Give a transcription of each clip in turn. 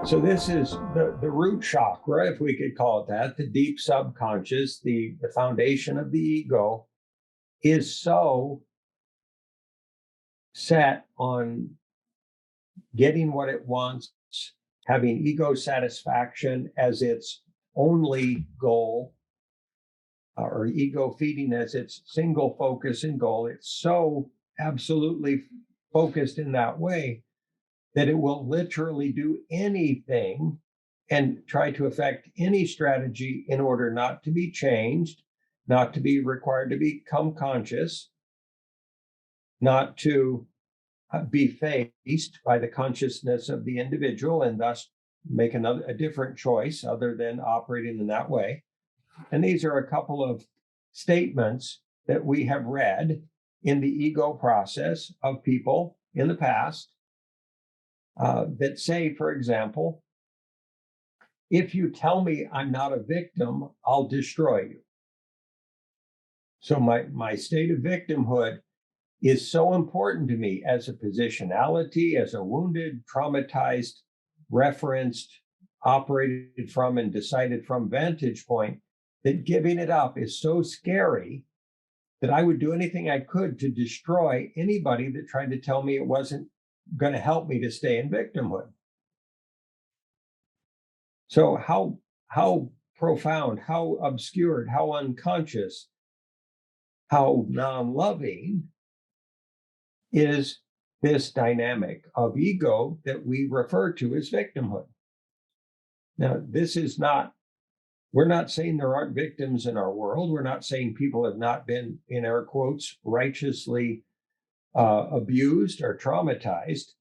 So this is the root chakra, if we could call it that, the deep subconscious, the foundation of the ego, is so set on getting what it wants, having ego satisfaction as its only goal, or ego feeding as its single focus and goal. It's so absolutely focused in that way that it will literally do anything and try to affect any strategy in order not to be changed, not to be required to become conscious, not to be faced by the consciousness of the individual and thus make a different choice other than operating in that way. And these are a couple of statements that we have read in the ego process of people in the past that say, for example, if you tell me I'm not a victim, I'll destroy you. So my state of victimhood is so important to me as a positionality, as a wounded, traumatized, referenced, operated from, and decided from vantage point, that giving it up is so scary that I would do anything I could to destroy anybody that tried to tell me it wasn't going to help me to stay in victimhood. So how profound, how obscured, how unconscious, how non-loving is this dynamic of ego that we refer to as victimhood. Now, we're not saying there aren't victims in our world. We're not saying people have not been, in air quotes, righteously abused or traumatized.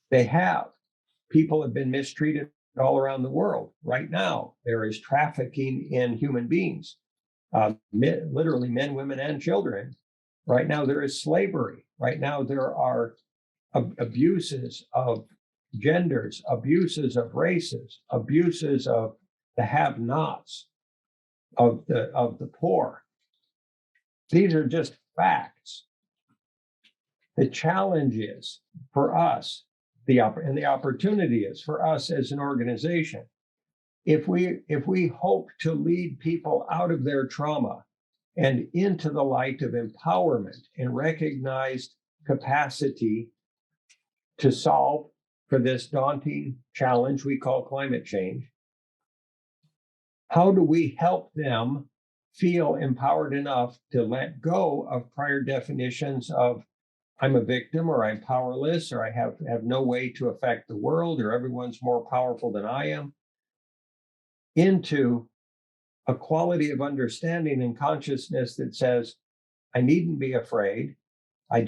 They have. People have been mistreated all around the world. Right now, there is trafficking in human beings, literally men, women, and children. Right now, there is slavery. Right now, there are abuses of genders, abuses of races, abuses of the have-nots, of the poor. These are just facts. The challenge is for us, and the opportunity is for us as an organization. If we hope to lead people out of their trauma and into the light of empowerment and recognized capacity to solve for this daunting challenge we call climate change, how do we help them feel empowered enough to let go of prior definitions of I'm a victim, or I'm powerless, or I have no way to affect the world, or everyone's more powerful than I am, into a quality of understanding and consciousness that says, I needn't be afraid. I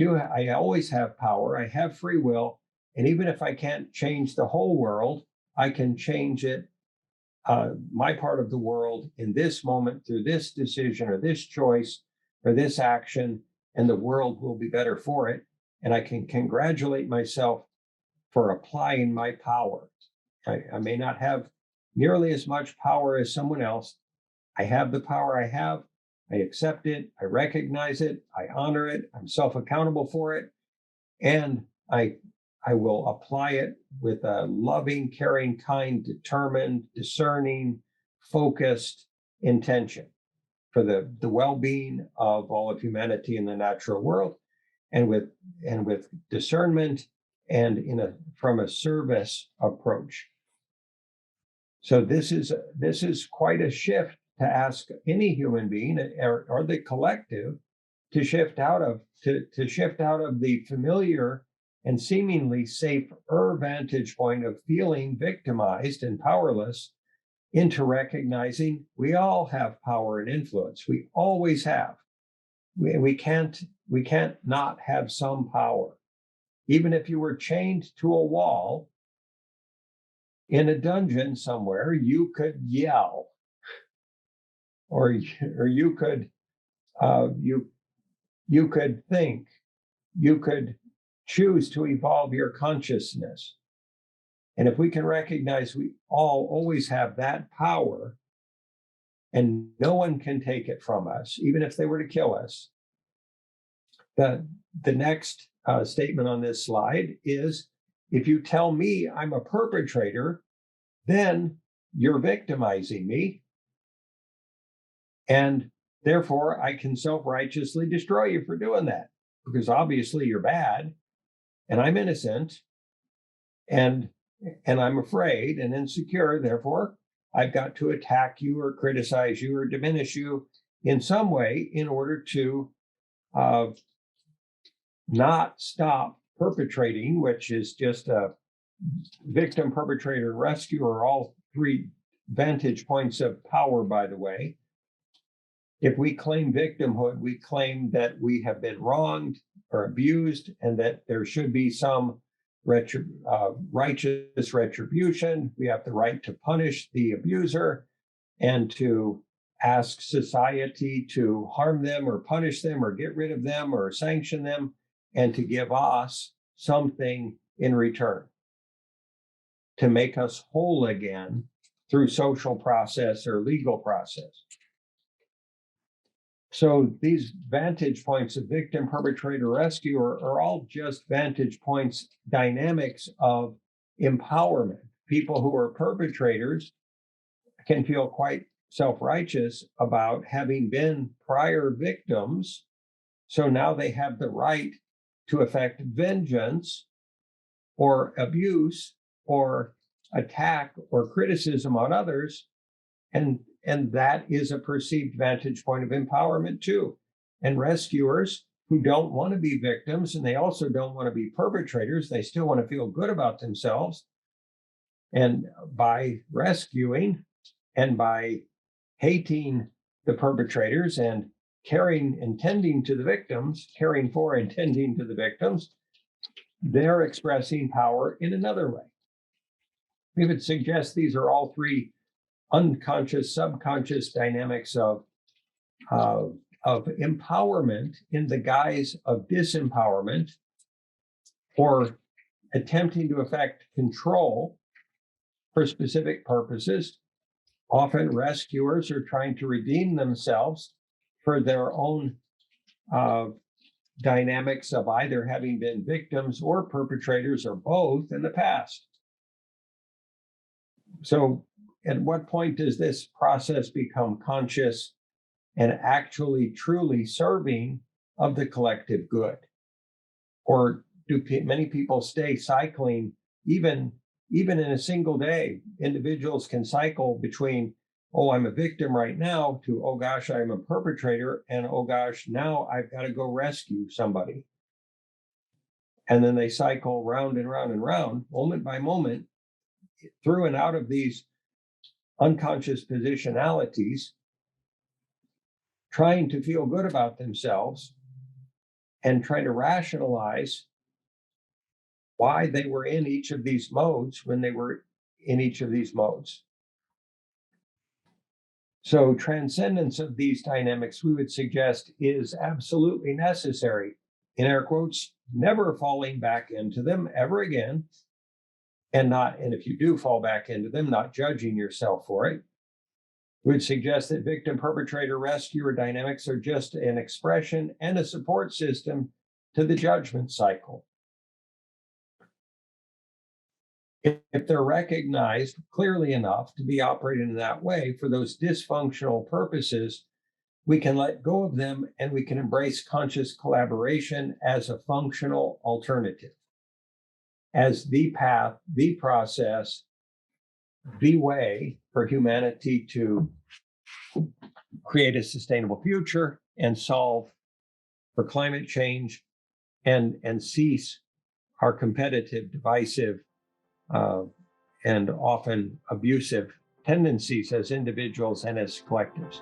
always have power. I have free will. And even if I can't change the whole world, I can change it, my part of the world in this moment through this decision or this choice or this action, and the world will be better for it. And I can congratulate myself for applying my power. I may not have nearly as much power as someone else. I have the power I have. I accept it. I recognize it. I honor it. I'm self-accountable for it. And I will apply it with a loving, caring, kind, determined, discerning, focused intention for the well-being of all of humanity in the natural world, and with discernment and from a service approach. So this is quite a shift to ask any human being or the collective to shift out of the familiar and seemingly safer vantage point of feeling victimized and powerless into recognizing we all have power and influence. We always have. We can't not have some power. Even if you were chained to a wall in a dungeon somewhere, you could yell, or you could you could think, you could choose to evolve your consciousness. And if we can recognize we all always have that power, and no one can take it from us, even if they were to kill us. The next statement on this slide is if you tell me I'm a perpetrator, then you're victimizing me. And therefore, I can self-righteously destroy you for doing that, because obviously you're bad and I'm innocent and I'm afraid and insecure. Therefore, I've got to attack you or criticize you or diminish you in some way in order to not stop perpetrating, which is just a victim, perpetrator, rescuer, all three vantage points of power, by the way. If we claim victimhood, we claim that we have been wronged or abused and that there should be some righteous retribution. We have the right to punish the abuser and to ask society to harm them or punish them or get rid of them or sanction them, and to give us something in return to make us whole again through social process or legal process. So these vantage points of victim, perpetrator, rescuer are all just vantage points, dynamics of empowerment. People who are perpetrators can feel quite self-righteous about having been prior victims. So now they have the right to effect vengeance or abuse or attack or criticism on others. And that is a perceived vantage point of empowerment too. And rescuers who don't want to be victims, and they also don't want to be perpetrators, they still want to feel good about themselves. And by rescuing and by hating the perpetrators and caring and tending to the victims, caring for and tending to the victims, they're expressing power in another way. We would suggest these are all three unconscious, subconscious dynamics of empowerment in the guise of disempowerment or attempting to effect control for specific purposes. Often rescuers are trying to redeem themselves for their own dynamics of either having been victims or perpetrators or both in the past. So at what point does this process become conscious and actually truly serving of the collective good? Or do many people stay cycling even in a single day? Individuals can cycle between, oh, I'm a victim right now, to, oh gosh, I'm a perpetrator, and oh gosh, now I've got to go rescue somebody. And then they cycle round and round and round, moment by moment, through and out of these unconscious positionalities, trying to feel good about themselves and trying to rationalize why they were in each of these modes when they were in each of these modes. So transcendence of these dynamics, we would suggest, is absolutely necessary. In air quotes, never falling back into them ever again. And if you do fall back into them, not judging yourself for it. We would suggest that victim, perpetrator, rescuer dynamics are just an expression and a support system to the judgment cycle. If they're recognized clearly enough to be operating in that way for those dysfunctional purposes, we can let go of them and we can embrace conscious collaboration as a functional alternative, as the path, the process, the way for humanity to create a sustainable future and solve for climate change and cease our competitive, divisive, and often abusive tendencies as individuals and as collectives.